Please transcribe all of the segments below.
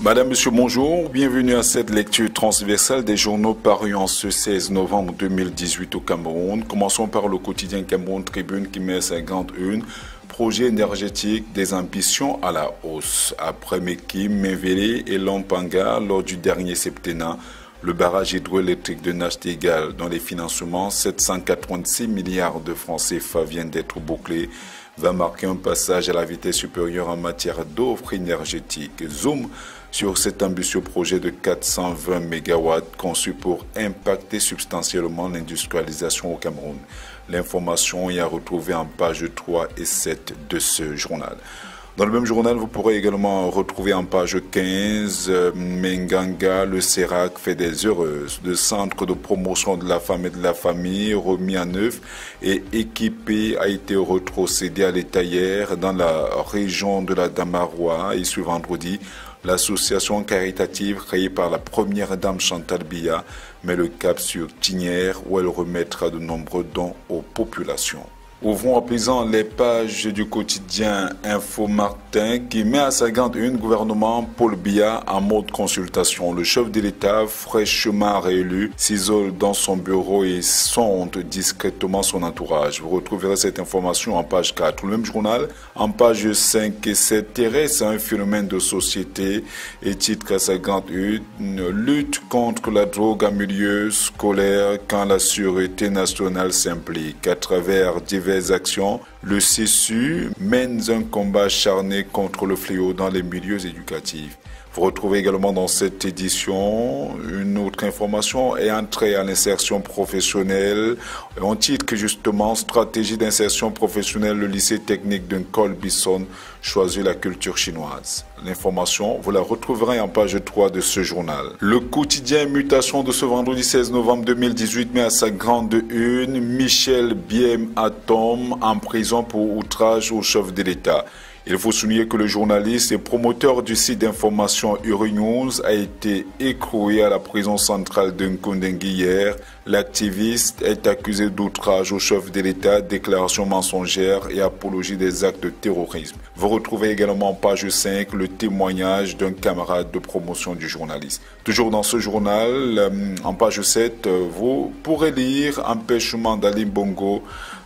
Madame, Monsieur, bonjour. Bienvenue à cette lecture transversale des journaux parus en ce 16 novembre 2018 au Cameroun. Commençons par le quotidien Cameroun Tribune qui met sa grande une. Projet énergétique des ambitions à la hausse. Après Mekim, Mevele et Lampanga, lors du dernier septennat, le barrage hydroélectrique de Nachtigal, dont les financements 786 milliards de francs CFA viennent d'être bouclés, va marquer un passage à la vitesse supérieure en matière d'offres énergétiques. Zoom sur cet ambitieux projet de 420 MW conçu pour impacter substantiellement l'industrialisation au Cameroun. L'information est à retrouver en pages 3 et 7 de ce journal. Dans le même journal, vous pourrez également retrouver en page 15 Menganga, le CERAC fait des heureuses. Le centre de promotion de la femme et de la famille remis à neuf et équipé a été retrocédé à l'état hier dans la région de la Damaroua. Et ce vendredi, l'association caritative créée par la première dame Chantal Biya met le cap sur Tignière où elle remettra de nombreux dons aux populations. Ouvrons à présent les pages du quotidien Info Martin qui met à sa grande une gouvernement Paul Biya en mode consultation. Le chef de l'État, fraîchement réélu, s'isole dans son bureau et sonde discrètement son entourage. Vous retrouverez cette information en page 4. Le même journal, en page 5 et 7, Thérèse a un phénomène de société et titre à sa grande une lutte contre la drogue en milieu scolaire quand la sûreté nationale s'implique. À travers diverses actions, le CESU mène un combat acharné contre le fléau dans les milieux éducatifs. Vous retrouvez également dans cette édition une autre information et entrée à l'insertion professionnelle. On titre que justement stratégie d'insertion professionnelle, le lycée technique de Colbison choisit la culture chinoise. L'information, vous la retrouverez en page 3 de ce journal. Le quotidien Mutation de ce vendredi 16 novembre 2018 met à sa grande une Michel Biem Atom en prison pour outrage au chef de l'État. Il faut souligner que le journaliste et promoteur du site d'information Uri-News a été écroué à la prison centrale de Nkondengui hier. L'activiste est accusé d'outrage au chef de l'État, déclaration mensongère et apologie des actes de terrorisme. Vous retrouvez également en page 5 le témoignage d'un camarade de promotion du journaliste. Toujours dans ce journal, en page 7, vous pourrez lire empêchement d'Ali Bongo.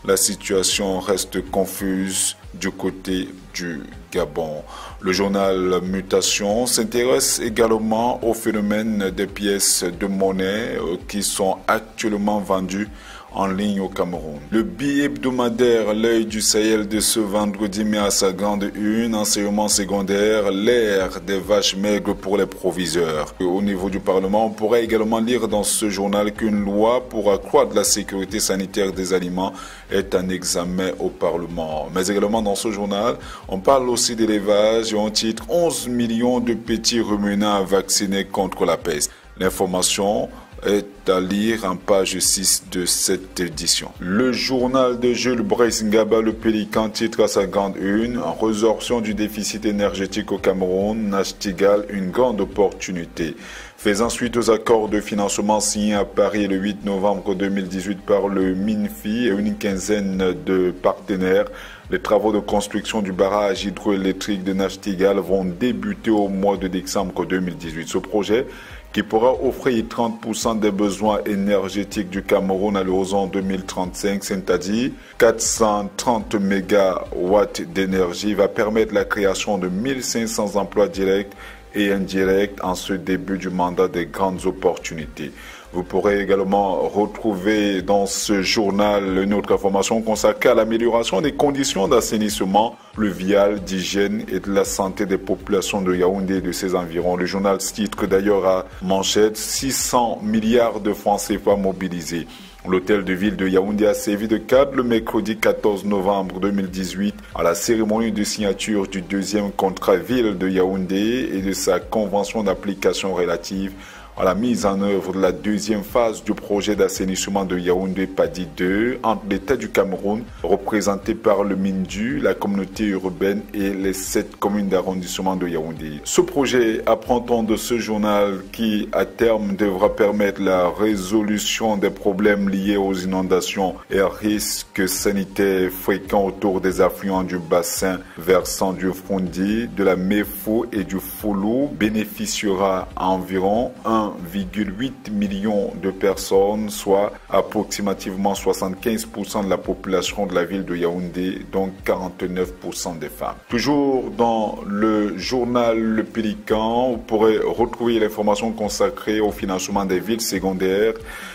La situation reste confuse du côté du Gabon. Le journal Mutation s'intéresse également au phénomène des pièces de monnaie qui sont actuellement vendues en ligne au Cameroun. Le billet hebdomadaire L'œil du Sahel de ce vendredi met à sa grande une enseignement secondaire, l'ère des vaches maigres pour les proviseurs. Au niveau du Parlement, on pourrait également lire dans ce journal qu'une loi pour accroître la sécurité sanitaire des aliments est en examen au Parlement. Mais également dans ce journal, on parle aussi d'élevage et on titre 11 millions de petits ruminants à vacciner contre la peste. L'information est à lire en page 6 de cette édition. Le journal de Jules Brice Ngaba, le Pélican, titre à sa grande une en résorption du déficit énergétique au Cameroun, Nachtigal, une grande opportunité. Faisant suite aux accords de financement signés à Paris le 8 novembre 2018 par le MINFI et une quinzaine de partenaires, les travaux de construction du barrage hydroélectrique de Nachtigal vont débuter au mois de décembre 2018. Ce projet, qui pourra offrir 30% des besoins énergétiques du Cameroun à l'horizon 2035, c'est-à-dire 430 mégawatts d'énergie, va permettre la création de 1500 emplois directs et indirects en ce début du mandat des grandes opportunités. Vous pourrez également retrouver dans ce journal une autre information consacrée à l'amélioration des conditions d'assainissement pluvial, d'hygiène et de la santé des populations de Yaoundé et de ses environs. Le journal titre d'ailleurs à manchette 600 milliards de francs CFA mobilisés. L'hôtel de ville de Yaoundé a servi de cadre le mercredi 14 novembre 2018 à la cérémonie de signature du deuxième contrat ville de Yaoundé et de sa convention d'application relative à la mise en œuvre de la deuxième phase du projet d'assainissement de Yaoundé-Padi 2 entre l'État du Cameroun, représenté par le MINDU, la communauté urbaine et les 7 communes d'arrondissement de Yaoundé. Ce projet apprend de ce journal qui, à terme, devra permettre la résolution des problèmes liés aux inondations et risques sanitaires fréquents autour des affluents du bassin versant du Frondi, de la Méfou et du Foulou, bénéficiera à environ 1,8 million de personnes, soit approximativement 75% de la population de la ville de Yaoundé, dont 49% des femmes. Toujours dans le journal Le Pélican, vous pourrez retrouver l'information consacrée au financement des villes secondaires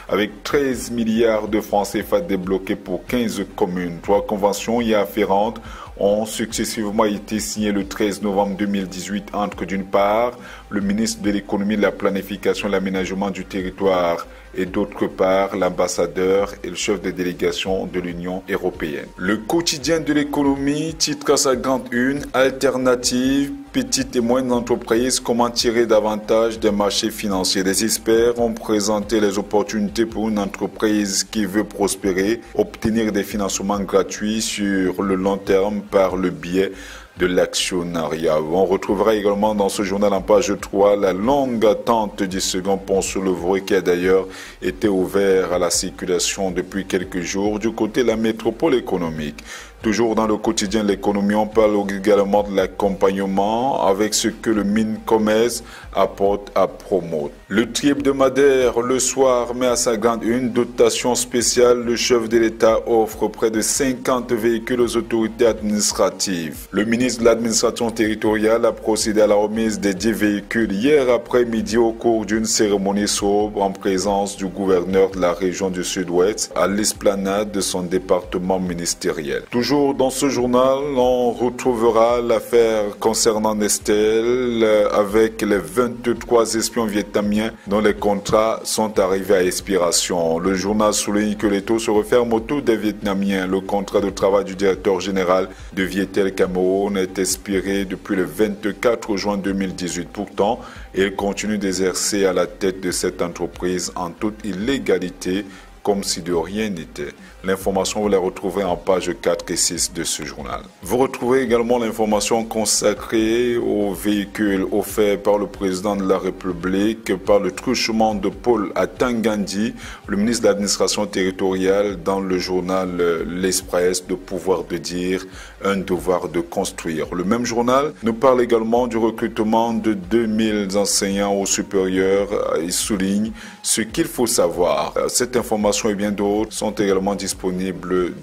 avec 13 milliards de francs CFA débloqués pour 15 communes. 3 conventions y afférentes ont successivement été signées le 13 novembre 2018 entre, d'une part, le ministre de l'économie, de la planification et de l'aménagement du territoire et d'autre part, l'ambassadeur et le chef de délégation de l'Union européenne. Le quotidien de l'économie titre à sa grande une « Alternative, petites et moyennes entreprises, comment tirer davantage des marchés financiers ». Des experts ont présenté les opportunités pour une entreprise qui veut prospérer, obtenir des financements gratuits sur le long terme par le biais de l'actionnariat. On retrouvera également dans ce journal en page 3 la longue attente du second pont sur le Vouré qui a d'ailleurs été ouvert à la circulation depuis quelques jours du côté de la métropole économique. Toujours dans le quotidien de l'économie, on parle également de l'accompagnement avec ce que le Mincommerce apporte à Promote. Le tri hebdomadaire le soir met à sa grande une dotation spéciale. Le chef de l'État offre près de 50 véhicules aux autorités administratives. Le ministre de l'administration territoriale a procédé à la remise des 10 véhicules hier après-midi au cours d'une cérémonie sobre en présence du gouverneur de la région du Sud-Ouest à l'esplanade de son département ministériel. Toujours dans ce journal, on retrouvera l'affaire concernant Nestel avec les 23 espions vietnamiens dont les contrats sont arrivés à expiration. Le journal souligne que les taux se referment autour des Vietnamiens. Le contrat de travail du directeur général de Vietel Cameroun est expiré depuis le 24 juin 2018. Pourtant, il continue d'exercer à la tête de cette entreprise en toute illégalité, comme si de rien n'était. L'information, vous la retrouverez en page 4 et 6 de ce journal. Vous retrouvez également l'information consacrée aux véhicules offerts par le président de la République par le truchement de Paul Atangandi, le ministre de l'administration territoriale, dans le journal L'Express, de pouvoir de dire un devoir de construire. Le même journal nous parle également du recrutement de 2000 enseignants au supérieur. Il souligne ce qu'il faut savoir. Cette information et bien d'autres sont également disponibles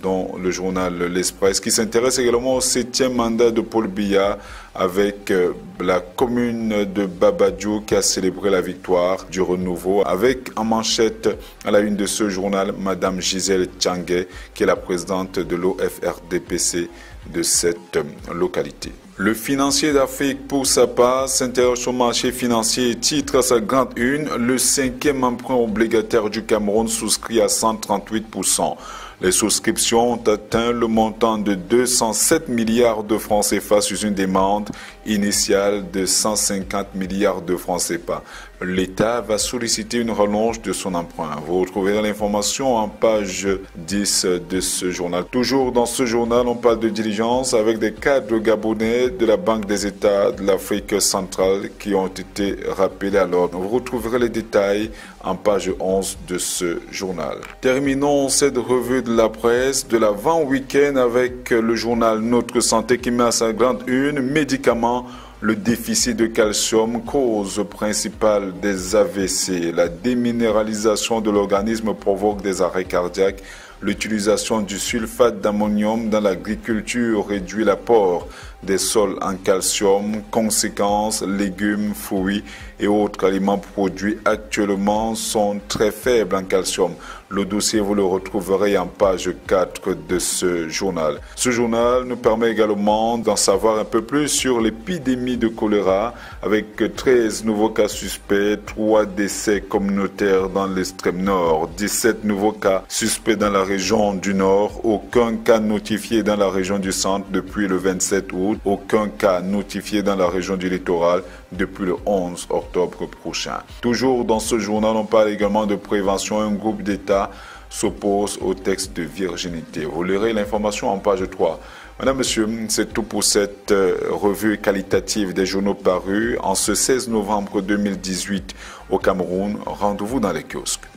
dans le journal L'Express, qui s'intéresse également au 7e mandat de Paul Biya avec la commune de Babadjou qui a célébré la victoire du renouveau, avec en manchette à la une de ce journal Madame Gisèle Tchangé, qui est la présidente de l'OFRDPC de cette localité. Le financier d'Afrique, pour sa part, s'intéresse sur le marché financier et titre à sa grande une « Le 5e emprunt obligataire du Cameroun souscrit à 138%. Les souscriptions ont atteint le montant de 207 milliards de francs CFA sur une demande initiale de 150 milliards de francs CFA. L'État va solliciter une rallonge de son emprunt. Vous retrouverez l'information en page 10 de ce journal. Toujours dans ce journal, on parle de diligence avec des cadres gabonais de la Banque des États de l'Afrique centrale qui ont été rappelés à l'ordre. Vous retrouverez les détails en page 11 de ce journal. Terminons cette revue de la presse de l'avant-week-end avec le journal Notre Santé qui met à sa grande une médicaments. Le déficit de calcium, cause principale des AVC. La déminéralisation de l'organisme provoque des arrêts cardiaques. L'utilisation du sulfate d'ammonium dans l'agriculture réduit l'apport des sols en calcium. Conséquence, légumes, fruits et autres aliments produits actuellement sont très faibles en calcium. Le dossier, vous le retrouverez en page 4 de ce journal. Ce journal nous permet également d'en savoir un peu plus sur l'épidémie de choléra avec 13 nouveaux cas suspects, 3 décès communautaires dans l'extrême nord, 17 nouveaux cas suspects dans la région du nord, aucun cas notifié dans la région du centre depuis le 27 août, aucun cas notifié dans la région du littoral depuis le 11 octobre. octobre prochain. Toujours dans ce journal, on parle également de prévention. Un groupe d'États s'oppose au texte de virginité. Vous lirez l'information en page 3. Madame, Monsieur, c'est tout pour cette revue qualitative des journaux parus en ce 16 novembre 2018 au Cameroun. Rendez-vous dans les kiosques.